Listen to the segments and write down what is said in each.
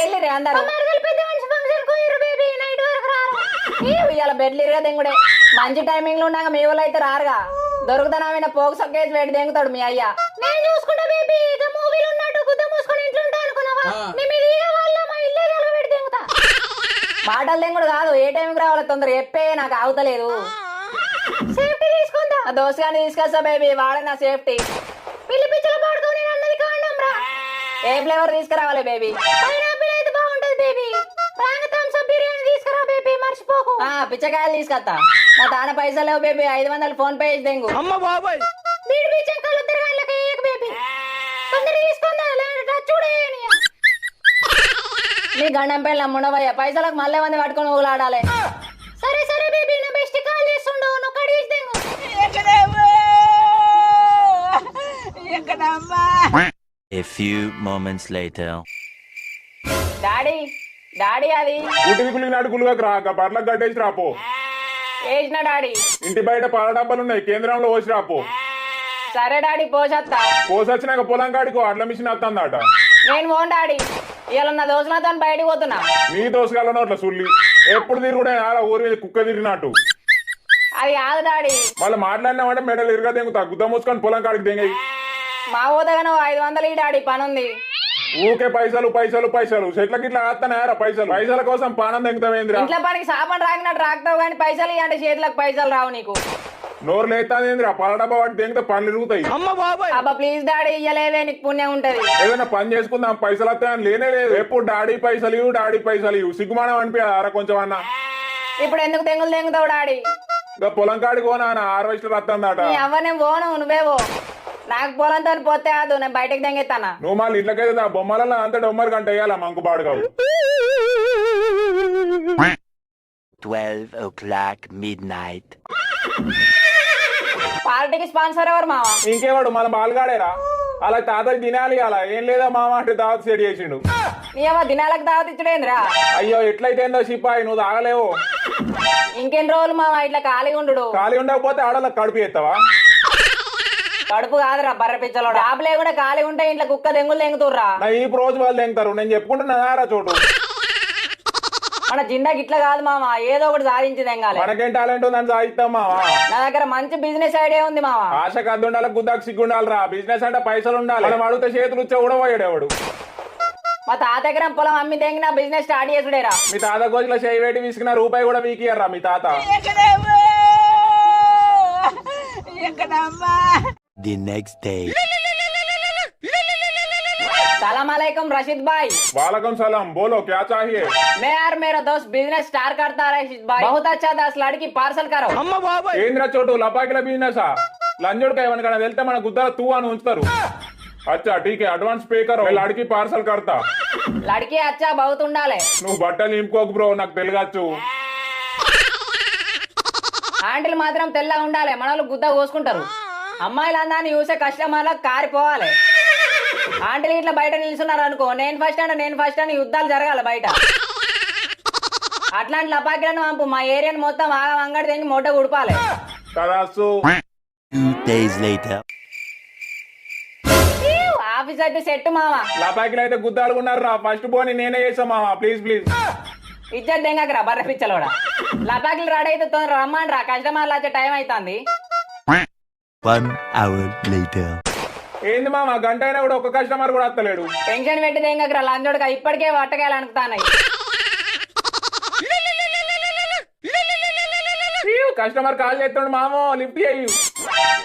వెళ్ళిరే అందరూ ఇవాళ బెడ్లు ఇరగా దెంగుడే మంచి టైమింగ్ లో ఉన్నాక మీ వాళ్ళు అయితే రారుగా దొరుకుతానా పోగు సొక్కేసి పెట్టి దెంగుతాడు మీ అయ్యా. నేను చూసుకుంటా బేబీ ఇక మూవీలు ఉన్నట్టు గుద్ద మూసుకొని ఇంట్లో ఉంటా అనుకున్నావా? మా ఇల్లే పెట్టి దెంగుతా. మాటలు దెంగుడు కాదు, ఏ టైంకి రావాలి తొందర చెప్పే, నాకు ఆగుతలేదు. సేఫ్టీ తీసుకుందా దోస్తు గాని తీసుకొస్తా బేబీ, వాడే నా సేఫ్టీ. పిల్లి పిచ్చలు పాడుకొని అన్నది కాండం రా. ఏ ఫ్లేవర్ తీసుకురావాలి బేబీ? పైనాపిల్ అయితే బాగుంటది బేబీ. థమ్స్అప్ బిర్యానీ తీసుకురా బేబీ, మర్చిపోకు. పిచ్చకాయలు తీసుకొస్తా. నా తాన పైసలు లేవు బేబీ, 500 ఫోన్ పే చేసి దెంగు. అమ్మ బాబాయ్ బీడి పిచ్చకాయలు ఉద్దరగాళ్ళకి బేబీ తొందర తీసుకుందా చూడే. నీ గండం పెళ్ళ మునవయ్య పైసలకు మళ్ళీ మంది పట్టుకొని ఊలాడాలి. సరే సరే బేబీ, నా బెస్ట్ కాల్ చేస్తుండు, నువ్వు కడిగేసి దెంగు. A few moments later. Daddy daddy అది గుటికి కులిగినాడు గులుగకు రాక బర్లకు కట్టేసి రాపో. వేసిన డాడీ. ఇంటి బయట పాల డబ్బాలు ఉన్నాయి, కేంద్రంలో పోసి రాపో. సరే డాడీ పోసత్తా. పోసొచ్చినాక పొలం కాడికో అడ్ల మిషన్ వస్తుందట. నేను పోను డాడీ, ఇవాళ నా దోస్తులతో బయటకు పోతున్నా. నీ దోసగాళ్ళను అట్లా సుల్లి ఎప్పుడు తిరుగుడే ఊరి మీద కుక్క తిరిగినట్టు. అది కాదు డాడీ. మళ్ళీ మాట్లాడినామంటే మెడలు ఇరుగా దెంగుతా, గుద్ద మూసుకొని పొలం కాడికి దెంగయి. మా ఊదగాను 500 ఈ డాడీ, పనుంది. ఊకే పైసలు పైసలు పైసలు చెట్లకి ఇట్లా ఆస్తానారా పైసలు? పైసల కోసం పానం దెంగుతావేంద్రా? ఇంట్లో పనికి సాపని రాకినట్టు రాకుతావు కానీ పైసలు ఇవ్వండి, చేతులకు పైసలు రావు నీకు. నోరు లేస్తానేంద్రా? పాల డబ్బా వాటి దెంగితే పనులు ఇరుగుతాయి. అమ్మ బాబాయ్ అబ్బా ప్లీజ్ డాడీ, ఇయ్యలేదే, నీకు పుణ్యం ఉంటది. ఏదైనా పని చేసుకుందాం, పైసలు వస్తాయని లేనే లేదు. ఎప్పుడు డాడీ పైసలు ఇవ్వు డాడీ పైసలు ఇవ్వు, సిగ్గుమానం అనిపించారా కొంచెం అన్న? ఇప్పుడు ఎందుకు తెంగులు తెంగుతావు డాడీ? ఇంకా పొలం కాడికి పోనా హార్వెస్టర్ వస్తుందట. నీ అవ్వ నేను పోను, నువ్వేవో. నాకు పొలంతో పోతే అదు, నేను బయటకు తెంగెత్తానా. నువ్వు మళ్ళీ ఇట్లకైతే ఆ బొమ్మలలో అంత డొమ్మరి గంట వేయాలా మంకు బాడుగావు. 12 o'clock midnight. పార్టీకి స్పాన్సర్ ఎవరు మావా? ఇంకేవాడు మన బాలుగాడేరా. అలా తాతకి తినాలి అలా ఏం లేదా మామ అంటే దావత్ సెట్ చేసిండు. నీ అవ్వ దినాలకు దావత్ ఇచ్చుడేంద్రా? అయ్యో ఎట్లయితేందో సిపాయి, నువ్వు తాగలేవు. ఇంకెన్ని రోజులు మావా ఇట్లా ఖాళీగా ఉండు? ఖాళీ ఉండకపోతే ఆడలకు కడుపు ఎత్తావా? కడుపు కాదురా బర్రె పిచ్చలో. డాబులే కూడా ఖాళీ ఉంటే ఇంట్లో కుక్క దెంగులు దెంగుతుర్రా. నా ఈ రోజు వాళ్ళు దెంగుతారు, నేను చెప్పుకుంటున్నారా చోటు. మన జిందాకి ఇట్లా కాదు మామ, ఏదో ఒకటి సాధించి దెంగాలి. మనకేం టాలెంట్ ఉందని సాధిస్తాం మావా. నా దగ్గర మంచి బిజినెస్ ఐడియా ఉంది మావా. ఆశకు అద్దు ఉండాలి, గుద్దాకు సిగ్గు ఉండాలిరా. బిజినెస్ అంటే పైసలు ఉండాలి. మనం అడిగితే చేతులు వచ్చే కూడా పోయాడేవాడు. మా తాత ఎకరం పొలం అమ్మి తెంగిన బిజినెస్ స్టార్ట్ చేసుడేరా. మీ తాత గోజులో చేయి వేటి విసికిన రూపాయి కూడా వీకియర్రా మీ తాత. The next day. सलाम अलैकुम रशीद भाई। वालेकुम सलाम, बोलो क्या चाहिए? मैं यार मेरा दोस्त बिजनेस स्टार्ट करता है रशीद भाई, बहुत अच्छा 10 लड़की पार्सल करो। అమ్మ బాబాయ్ ఏంద్రా చోటు లపాకిల బిజినెస్ లంజోడుకా ఏమన్నా వెళ్తే మన గుద్దల తూ అని ఉంచుతారు. అచ్చా ठीक है, అడ్వాన్స్ పే కరో, లడికి పార్సల్ కడతా. లడికి అచ్చా बहुत ఉండాలి. నువ్వు బట్టలు నింపుకోకు బ్రో, నాకు తెలుగచ్చు. ఆంటీలు మాత్రం తెల్లగా ఉండాలి, మనోళ్ళు గుద్ద కోసుకుంటారు. అమ్మాయిలు అందాన్ని చూసే కస్టమర్లకు కారిపోవాలి. ఆంటీలు ఇట్లా బయట నిల్చున్నారు అనుకో, నేను ఫస్ట్ అని యుద్ధాలు జరగాలి బయట. అట్లాంటి లపాకిలను పంపు, మా ఏరియాను మొత్తం ఆగం అంగడి తెంగి మొట్ట Gudipali. Kadasu 2 days later. Office అయితే సెట్ మావా. లపాకిలు అయితే గుద్దాలు ఉన్నారు రా, ఫస్ట్ పోని నేనే చేసా మావా, ప్లీజ్ ప్లీజ్. ఇచ్చేది దెంగకరా బర్రె పిచ్చలోడా. లపాకిలు రెడీ అయితే తొందర రమ్మని రా, కస్టమర్లు వచ్చే టైం అవుతుంది. 1 hour later. ఏంది మామ, గంట అయినా కూడా ఒక్క కస్టమర్ కూడా వస్తలేడు. టెన్షన్ పెట్టి దెంగకరా లంజోడుగా, ఇప్పటికే వట్టకాయలు అనుకుతాన్నాయి. కస్టమర్ కాల్ చేస్తుండు మామో, లిఫ్ట్ చేయు.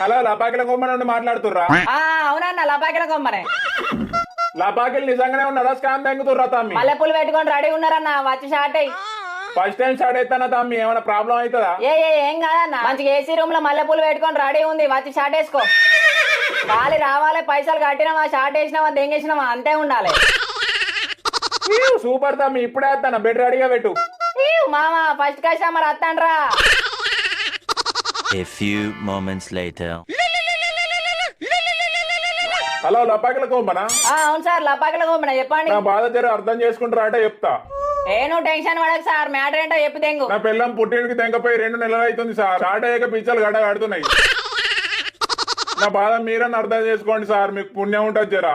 హలో, లపాకిల కొమ్మ నుండి మాట్లాడుతుర్రా? అవునన్నా లపాకిల కొమ్మనే. లపాకిలు నిజంగానే ఉన్నారా, స్కామ్ తెంగుతుర్రా తమ్మి? మల్లెపూలు పెట్టుకొని రెడీ ఉన్నారన్నా, వచ్చి షార్ట్ అయ్యి. ఫస్ట్ టైం స్టార్ట్ అవుతానా తమ్మి, ఏమైనా ప్రాబ్లం అవుతుందా? ఏం కాదన్నా, మంచిగా ఏసీ రూమ్ లో మల్లెపూలు పెట్టుకొని రెడీ ఉంది, వచ్చి షార్ట్ వేసుకో. ఖాళీ రావాలి, పైసలు కట్టినావా, షార్ట్ వేసినావా, దెంగేసినావా, అంతే ఉండాలి. సూపర్ తమ్మి, ఇప్పుడే వస్తాను, బెడ్ రెడీగా పెట్టు. మామ ఫస్ట్ కస్టమర్ వస్తాండ్రా. A few moments later. Hello, లపాకిల కొమ్మనా? అవును సార్, లపాకిల కొమ్మన, చెప్పండి. నా బాధ జర అర్థం చేసుకుంటారా అంటే చెప్తా. నువ్వు టెన్షన్ పడకు సార్, మ్యాటర్ ఏంటో చెప్పి తెంగు. నా పిల్లం పుట్టినకి తెంకపోయి 2 నెలలు అవుతుంది సార్, స్టార్ట్ అయ్యాక పిచ్చలు గడ్డ కడుతున్నాయి. నా బాధ మీరని అర్థం చేసుకోండి సార్, మీకు పుణ్యం ఉంటుంది జరా.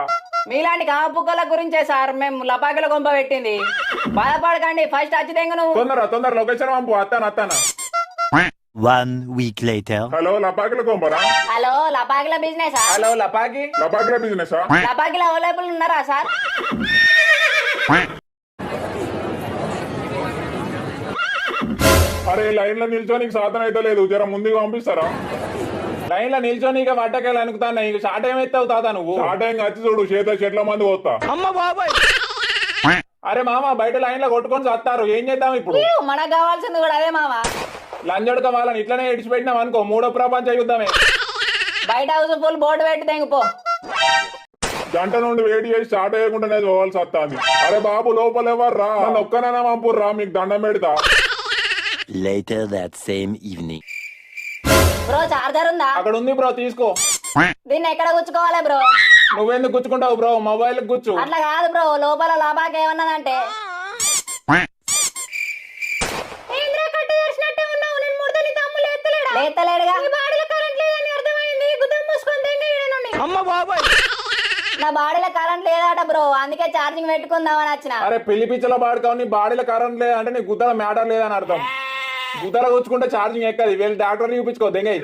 మీలాంటి కాపుకోల గురించే సార్ మేము లపాకిల కొంప పెట్టింది. బాధపడకండి, ఫస్ట్ వచ్చి తెంగు నువ్వు. తొందర లొకేషన్ పంపు. అత్తాను 1 week later. హలో లపాకిల కొంపరా? హలో లపాకిల బిజినెస్. హలో లపాకిల బిజినెస్. లపాకిల అవైలబుల్ ఉన్నారా సార్? అరే లైన్ లో నిల్చోనికి సాధన అయితే లేదు, జర ముందుగా పంపిస్తారా? లైన్ లో నిల్చొని ఇక వట్టకాయలు అనుకుతాను. ఇక షార్ట్ ఏం ఎత్తావు తాత నువ్వు? షార్ట్ ఏం వచ్చి చూడు, చెట్ల మంది పోతా. అమ్మ బాబాయ్. అరే మామ బయట లైన్ లో కొట్టుకొని చస్తారు, ఏం చేద్దాం ఇప్పుడు? మనకు కావాల్సింది కూడా అదే మామ. లంజడుక వాళ్ళని ఇట్లనే ఇడిచిపెట్టినాం అనుకో, మూడో ప్రపంచ యుద్ధమే. బయట హౌస్ ఫుల్ బోర్డు పెట్టి తెంగిపో. గంట నుండి వెయిట్ చేసి స్టార్ట్ అయ్యకుండానే పోవాల్సి వస్తుంది. అరే బాబు లోపల ఎవరు రా, నన్ను ఒక్కనైనా పంపుర్రా, మీకు దండం పెడతా. Later that same evening. Bro charger ఉందా? అక్కడ ఉంది బ్రో, తీసుకో. దీన్ని ఎక్కడ గుచ్చుకోవాలి బ్రో? నువ్వెందుకు గుచ్చుకుంటావు బ్రో? మొబైల్ గుచ్చు. అట్లా కాదు బ్రో, లోపల లపాకి ఏమన్నదంటే లేతలేడుగా. అమ్మ బాబాయ్. నా బాడీలో కరెంట్ లేదట బ్రో, అందుకే ఛార్జింగ్ పెట్టుకుందామని వచ్చిన. అరే పెళ్లి పిచ్చల బాడుకావు, నీ బాడీలో కరెంట్ లేదంటే నీ గుద్దల మ్యాటర్ లేదని అర్థం. గుద్దల కూర్చుకుంటే ఛార్జింగ్ ఎక్కది, వెళ్ళి డాక్టర్ చూపించుకో దెంగై.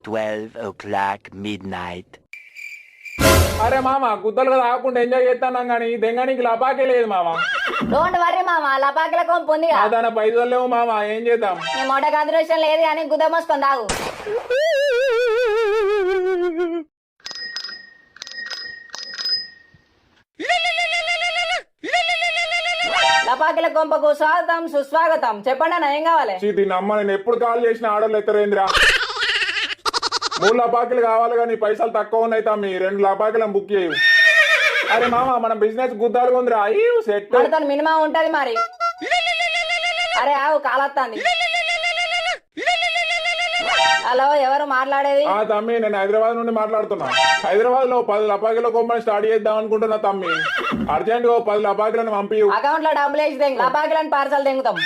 12 o'clock midnight. అరే మామ గుద్దలుగా తాగకుండా ఎంజాయ్ చేస్తాను కానీ దెంగనికి లపాకే లేదు మామ. డోంట్ వర్రీ మామ, లపాకిల కొంపు ఉంది. దాని పైసలు లేవు మామ, ఏం చేద్దాం? నీ మొట్ట కాంద్రేషన్ లేదు కానీ గుద్ద మోసుకొని తాగు. లపాకిల కొంపకు స్వాగతం సుస్వాగతం. చెప్పండి అన్న, ఏం కావాలి? దీన్ని అమ్మ నేను ఎప్పుడు కాల్ చేసిన ఆర్డర్లు ఎత్తరేంద్రా. 3 లపాకిలు కావాలి కానీ పైసలు తక్కువ ఉన్నాయి తమ్మి, 2 లపాకిలను బుక్ చేయు. అరే మామ మన బిజినెస్ గుద్దాలుగా ఉందిరా. సెట్ మనతో మినిమం ఉంటది మరి. అరే ఆవు కాలత్తాంది. హలో ఎవరు మాట్లాడేది? తమ్మి నేను హైదరాబాద్ నుండి మాట్లాడుతున్నా. హైదరాబాద్ లో 10 లపాకిల కొంపని స్టార్ట్ చేద్దాం అనుకుంటున్నా తమ్మి. అర్జెంట్ గా 10 లపాకిలను పంపియు. అకౌంట్ లో డబ్బులు వేసి తెంగు. లపాకిలను పార్సల్ తెంగుతాం.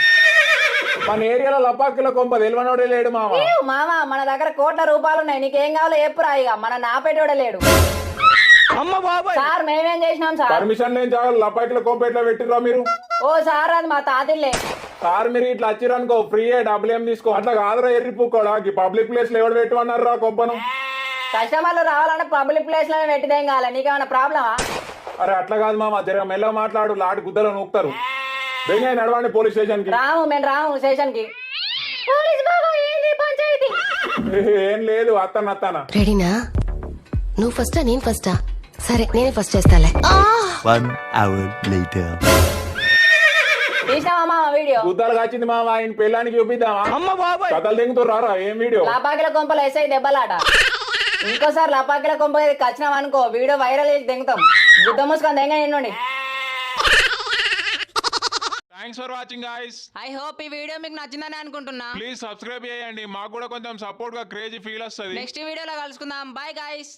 మన ఏరియాలో లపాకిల కొంప తెలివనోడే లేడు మామ. మామ మన దగ్గర కోట్ల రూపాయలు ఉన్నాయి, నీకేం కావాలో ఎప్పుడు రాయిగా. మన నాపేటోడే లేడు. అమ్మ బాబాయ్. సార్ మేమేం చేసినాం సార్? పర్మిషన్ లేని చాలు లపాకిల కొంప ఎట్లా పెట్టిరా మీరు? ఓ సార్ అది మా తాతిల్లే. సార్ మీరు ఇట్లా వచ్చిరనుకో ఫ్రీ డబ్బులు ఏం తీసుకో. అట్లా కాదురా ఎర్రి పుక్కోడా, పబ్లిక్ ప్లేస్ లో ఎవడు పెట్టమన్నారు రా కొంపను? కస్టమర్లు రావాలంటే పబ్లిక్ ప్లేస్ లోనే పెట్టిదేం కావాలి, నీకేమైనా ప్రాబ్లమా? అరే అట్లా కాదు మామ, జర మెల్ల మాట్లాడు, లాటి గుద్దలో నూపుతారు. బెంగ నడవండి పోలీస్ స్టేషన్ కి. మేము రాము స్టేషన్ కి. పోలీస్ బాబా ఏంది పంచాయతీ? ఏం లేదు, అత్తన. రెడీనా? నువ్వు ఫస్టా నేను ఫస్టా? సరే నేనే ఫస్ట్ చేస్తాలే. 1 hour later. తీసినావా మామ వీడియో? గుద్దాలు కాచింది మామ, ఆయన పెళ్ళానికి చూపిద్దామా? అమ్మ బాబాయ్ కథలు దింగుతారు రారా. ఏం వీడియో? లపాకిల కొంపలు వేసాయి దెబ్బలాట. ఇంకోసారి లపాకిల కొంప కచ్చినాం అనుకో, వీడియో వైరల్ చేసి దెంగుతాం. గుద్ద మూసుకొని దెంగ నిండి. Thanks for watching guys. I hope ఈ వీడియో మీకు నచ్చిందని అనుకుంటున్నా. ప్లీజ్ సబ్స్క్రైబ్ చేయండి, మాకు కూడా కొంచెం సపోర్ట్ గా క్రేజీ ఫీల్ వస్తుంది. నెక్స్ట్ వీడియోలో కలుసుకుందాం. Bye guys.